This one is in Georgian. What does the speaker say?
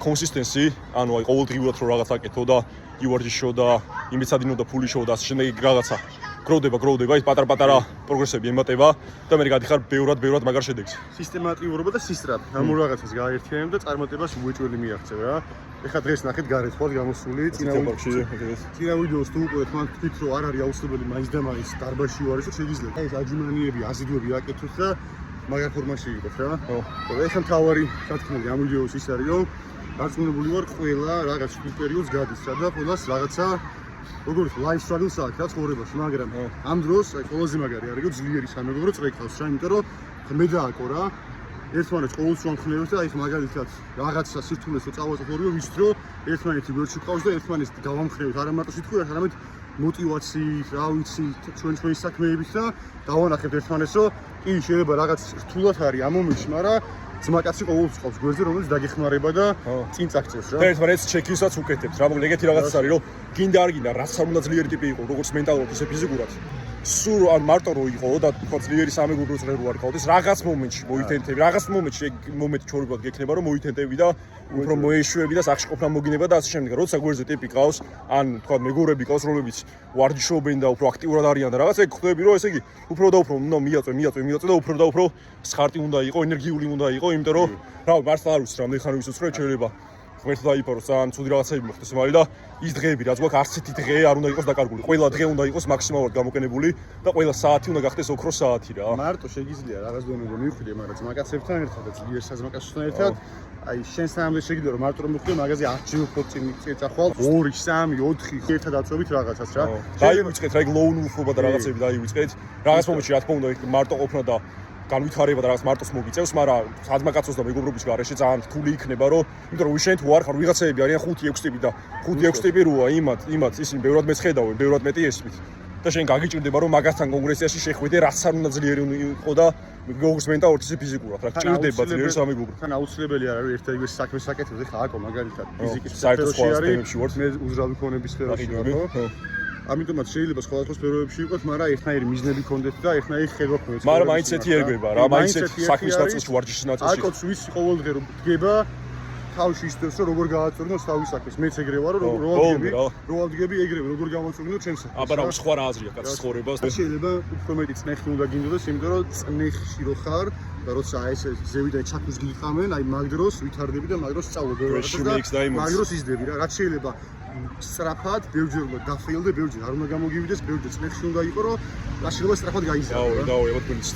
consistency, ანუ აი ყოველდღიურად რო რაღაც აკეთო და ივარჯიშო და იმით სადინო და ფული შო და ასე შემდეგ რაღაცა გროვდება, ის პატარ-პატარა პროგრესები ემატება და მე გადიხარ ბევრად მაგარ შედეგს. სისტემატიურობა და სისწრაფე. ამ ორ რაღაცას გააერთიანებ და წარმატებას უეჭველი მიაღწევ რა. ეხლა დღეს ნახეთ გარეთ ხო გამოსული წინა ვიდეოს თუ უყურეთ მან თქვით რომ არ არის აუცილებელი მაინც და მაინც დარბაზში ვარ ისე შეიძლება ეს აჯიმანიები აზიდვები აკეთოთ და მაგარ ფორმაში იყოთ რა. ეხლა მთავარი სათქმელი ამ ვიდეოს ის არის რომ დარწმუნებული ვარ ყველა რაღაც პერიოდს გადის და ყველას რაღაცა როგორც life struggles აქვს რა ცხოვრებაში, მაგრამ ამ დროს აი ყველაზე მაგარი არის რომ ძლიერი სამეგობრო წვეკავს რა, იმიტომ რომ მე დააკო რა ერთმანეთს ყოველთვის ვამხნევებთ და აი მაგალითად რაღაცა სირთულეს რო წავაწოთ ორივე ვიცით რომ ერთმანეთი ვერჩი ყავს და ერთმანეთს დავამხნევთ არა მარტო სიტყვით, არამედ მოტივაციით, რა ვიცი, ჩვენი საქმეებით და დავანახებთ ერთმანეთს რომ კი შეიძლება რაღაც რთულად არის ამ მომენტში, მაგრამ ძმაკაცი ყოველთვის ყავს გვერდზე, რომელიც დაგეხმარება და წინ წაგწევს რა. და ერთმანეთს ჩეკინსაც უკეთებთ რა, მოკლედ ეგეთი რაღაცა არის რომ გინდა არ გინდა რაც არ უნდა ძლიერი ტიპი იყო, როგორც მენტალურად ისე ფიზიკურად. სულ ან მარტო რო იყო და თქვა ძლიერი სამეგობრო წრე რო არ ყავდეს, რაღაც მომენტში მოითენთები, რაღაც მომენტში მომენტი ჩორებად გექნება რომ მოითენთები და უფრო მოეშვები და სახში ყოფნა მოგინება და ასე შემდეგ. როცა გვერდზე ტიპი ყავს, ან თქვა მეგობრები ყავს, რომლებიც ვარჯიშობენ და უფრო აქტიურად არიან და რაღაც ეგ ხვდები რომ ესე იგი უფრო და უფრო უნდა მიაწვე და უფრო და უფრო სხარტი უნდა იყო, ენერგიული უნდა იყო, იმიტომ რომ რა მართლა არ ვიცი რამდენი ხანი ვისწრებ შეიძლება ღმერთი დაიფარო ძალიან ცუდი რაღაცები მოხდეს მალე და ის დღეები რაც გვაქვს არც ერთი დღე არ უნდა იყოს დაკარგული. ყველა დღე უნდა იყოს მაქსიმალურად გამოყენებული და ყველა საათი უნდა გახდეს ოქროს საათი რა. მარტო შეგიძლია რაღაც დონეზე მივხვიდე, მაგრამ ძმაკაცებთან ერთად და ძლიერ საზმაკაცებთან ერთად აი შენ სამდე შეგიძლია რომ მარტო რომ მივხვიდე მაგაზე 10 ჯერ წინ წეწახვალ 2, 3, 4 ერთად აწვევით რაღაცას რა. დაივიწყეთ რა ეგ lone wolf-ობა და რაღაცები დაივიწყეთ. რაღაც მომენტში რა თქმა უნდა მარტო ყოფნა და განვითარება და რაღაც მარტოს მოგიწევს, მაგრამ საზმაკაცოს და მეგობრობის გარეშე ძალიან რთული იქნება, რომ იმიტომ რომ შენ თუ არ ხარ ვიღაცები არიან 5-6 ტიპი და 5-6 ტიპი როა იმათ ისინი ბევრად მეც ხედავენ, ბევრად მეტი ესმით. და შენ გაგიჭირდება რომ მაგასთან კონგრესიაში შეხვიდე, რაც არ უნდა ძლიერი იყო და გოგოს მენტალურად ისე ფიზიკურად რა გჭირდება ძლიერი სამეგობრო. თან აუცილებელი არ არის ერთ და იგივე საქმეს საკეთებს, ეხლა აკო მაგალითად ფიზიკის სფეროში არის, მე უზრავი ქონების სფეროში ვარ, ხო? ამიტომაც შეიძლება სხვადასხვა სფეროებში იყოს, მაგრამ ერთნაირი მიზნები გქონდეთ და ერთნაირი ხედვა გქონდეთ. მაგრამ მაინც ერთი ერგება რა, მაინც საქმის ნაწილში ვარჯიშის ნაწილში. აკოც ვიცი ყოველდღე რომ დგება თავში ისდევს რომ როგორ გააწვრინოს თავის საქმეს. მეც ეგრე ვარ რომ რო ვდგები ეგრევე როგორ გამოვაწვრინო ჩემს საქმეს. აბა რა სხვა რა აზრია კაცის ცხოვრებას. შეიძლება უფრო მეტი წნეხი უნდა გინდოდეს, იმიტომ რომ წნეხში რო ხარ და როცა ეს ზევიდან ჩაქვის გიყამენ, აი მაგ დროს ვითარდები და მაგ დროს სწავლობ და მაგ დროს იზდები რა. რაც შეიძლება სწრაფად, ბევრჯერ უნდა დაფეილდე, ბევრჯერ არ უნდა გამოგივიდეს, ბევრჯერ წნეხში უნდა იყო, რომ რა შეიძლება სწრაფად გაიზარდე. დავა, აბა თქვენიც.